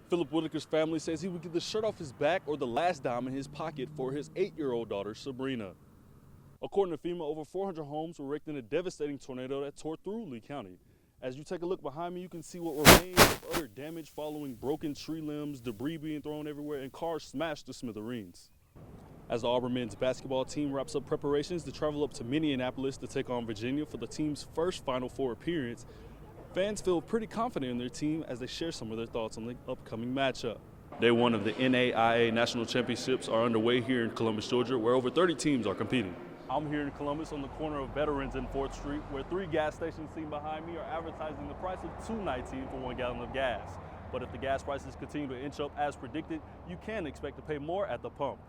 Philip Whitaker's family says he would get the shirt off his back or the last dime in his pocket for his 8-year-old daughter, Sabrina. According to FEMA, over 400 homes were wrecked in a devastating tornado that tore through Lee County. As you take a look behind me, you can see what remains of utter damage following broken tree limbs, debris being thrown everywhere, and cars smashed to smithereens. As the Auburn men's basketball team wraps up preparations to travel up to Minneapolis to take on Virginia for the team's first Final Four appearance, fans feel pretty confident in their team as they share some of their thoughts on the upcoming matchup. Day one of the NAIA National Championships are underway here in Columbus, Georgia, where over 30 teams are competing. I'm here in Columbus on the corner of Veterans and 4th Street, where 3 gas stations seen behind me are advertising the price of $2.19 for 1 gallon of gas. But if the gas prices continue to inch up as predicted, you can expect to pay more at the pump.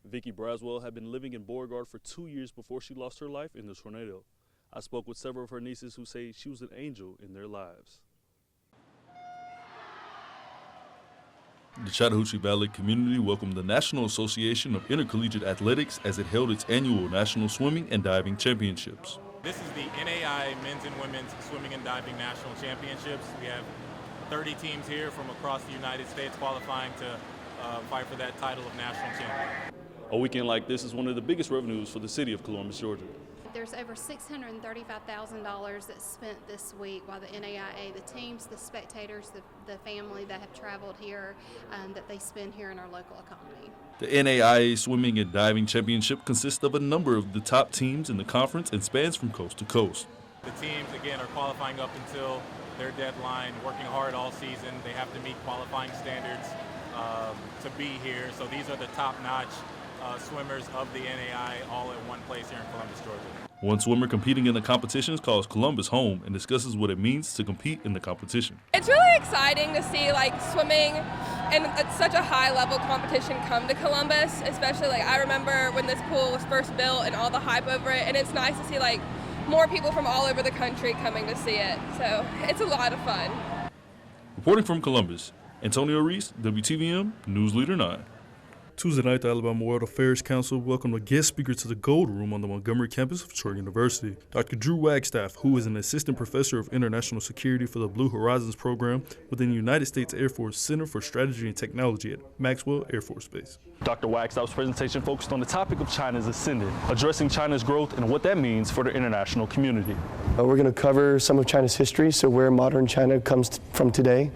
Vicki Braswell had been living in Beauregard for 2 years before she lost her life in the tornado. I spoke with several of her nieces who say she was an angel in their lives. The Chattahoochee Valley community welcomed the National Association of Intercollegiate Athletics as it held its annual National Swimming and Diving Championships. This is the NAIA Men's and Women's Swimming and Diving National Championships. We have 30 teams here from across the United States qualifying to fight for that title of national champion. A weekend like this is one of the biggest revenues for the city of Columbus, Georgia. There's over $635,000 that's spent this week by the NAIA, the teams, the spectators, the family that have traveled here, that they spend here in our local economy. The NAIA Swimming and Diving Championship consists of a number of the top teams in the conference and spans from coast to coast. The teams, again, are qualifying up until their deadline, working hard all season. They have to meet qualifying standards to be here. So these are the top-notch swimmers of the NAIA all at one place here in Columbus, Georgia. One swimmer competing in the competitions calls Columbus home and discusses what it means to compete in the competition. It's really exciting to see swimming and such a high level competition come to Columbus, especially I remember when this pool was first built and all the hype over it, and it's nice to see more people from all over the country coming to see it. So it's a lot of fun. Reporting from Columbus, Antonio Reese, WTVM News Leader 9. Tuesday night, the Alabama World Affairs Council welcomed a guest speaker to the Gold Room on the Montgomery campus of Troy University. Dr. Drew Wagstaff, who is an assistant professor of international security for the Blue Horizons program within the United States Air Force Center for Strategy and Technology at Maxwell Air Force Base. Dr. Wagstaff's presentation focused on the topic of China's ascendant, addressing China's growth and what that means for the international community. We're going to cover some of China's history, so where modern China comes from today.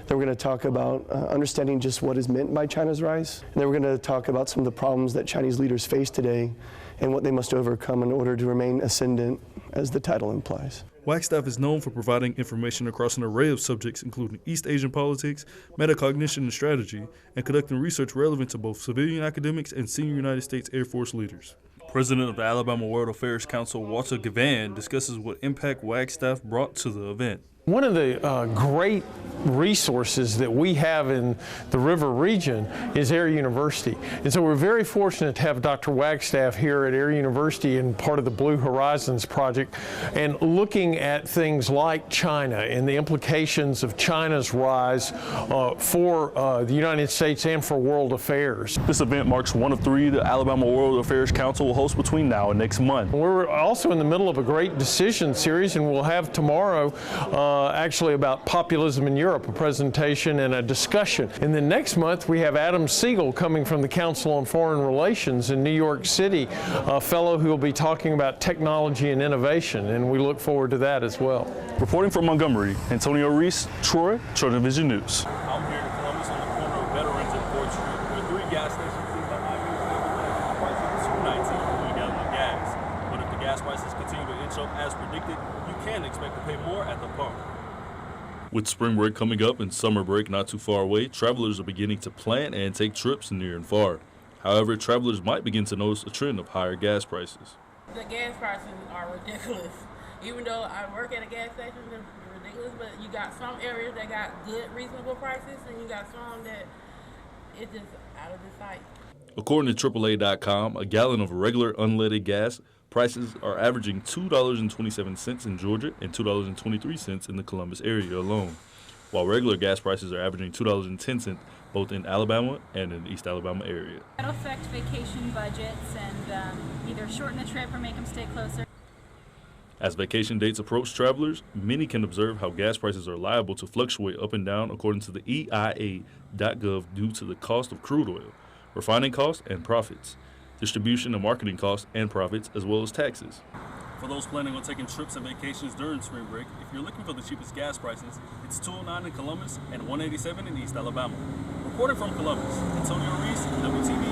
Then we're going to talk about understanding just what is meant by China's rise. And then we're going to talk about some of the problems that Chinese leaders face today and what they must overcome in order to remain ascendant, as the title implies. Wagstaff is known for providing information across an array of subjects, including East Asian politics, metacognition and strategy, and conducting research relevant to both civilian academics and senior United States Air Force leaders. President of the Alabama World Affairs Council, Walter Gavan, discusses what impact Wagstaff brought to the event. One of the great resources that we have in the river region is Air University. And so we're very fortunate to have Dr. Wagstaff here at Air University and part of the Blue Horizons project, and looking at things like China and the implications of China's rise for the United States and for world affairs. This event marks one of 3 the Alabama World Affairs Council will host between now and next month. We're also in the middle of a great decision series, and we'll have tomorrow actually about populism in Europe, a presentation and a discussion. And then next month we have Adam Siegel coming from the Council on Foreign Relations in New York City, a fellow who will be talking about technology and innovation, and we look forward to that as well. Reporting from Montgomery, Antonio Reese, Troy Vision News. I'm here in Columbus on the corner of Veterans and 4th Street, where 3 gas stations seen behind me are price of $2.19 for 1 gallon of gas. But if the gas prices continue to inch up as predicted, you can expect to pay more at the pump. With spring break coming up and summer break not too far away, travelers are beginning to plan and take trips near and far. However, travelers might begin to notice a trend of higher gas prices. The gas prices are ridiculous. Even though I work at a gas station, they're ridiculous, but you got some areas that got good, reasonable prices, and you got some that it's just out of the sight. According to AAA.com, a gallon of regular unleaded gas prices are averaging $2.27 in Georgia and $2.23 in the Columbus area alone, while regular gas prices are averaging $2.10 both in Alabama and in the East Alabama area. That'll affect vacation budgets and either shorten the trip or make them stay closer. As vacation dates approach travelers, many can observe how gas prices are liable to fluctuate up and down according to the EIA.gov due to the cost of crude oil, refining costs and profits, distribution and marketing costs and profits, as well as taxes. For those planning on taking trips and vacations during spring break, if you're looking for the cheapest gas prices, it's $2.09 in Columbus and $1.87 in East Alabama. Reporting from Columbus, Antonio Reese, WTVM.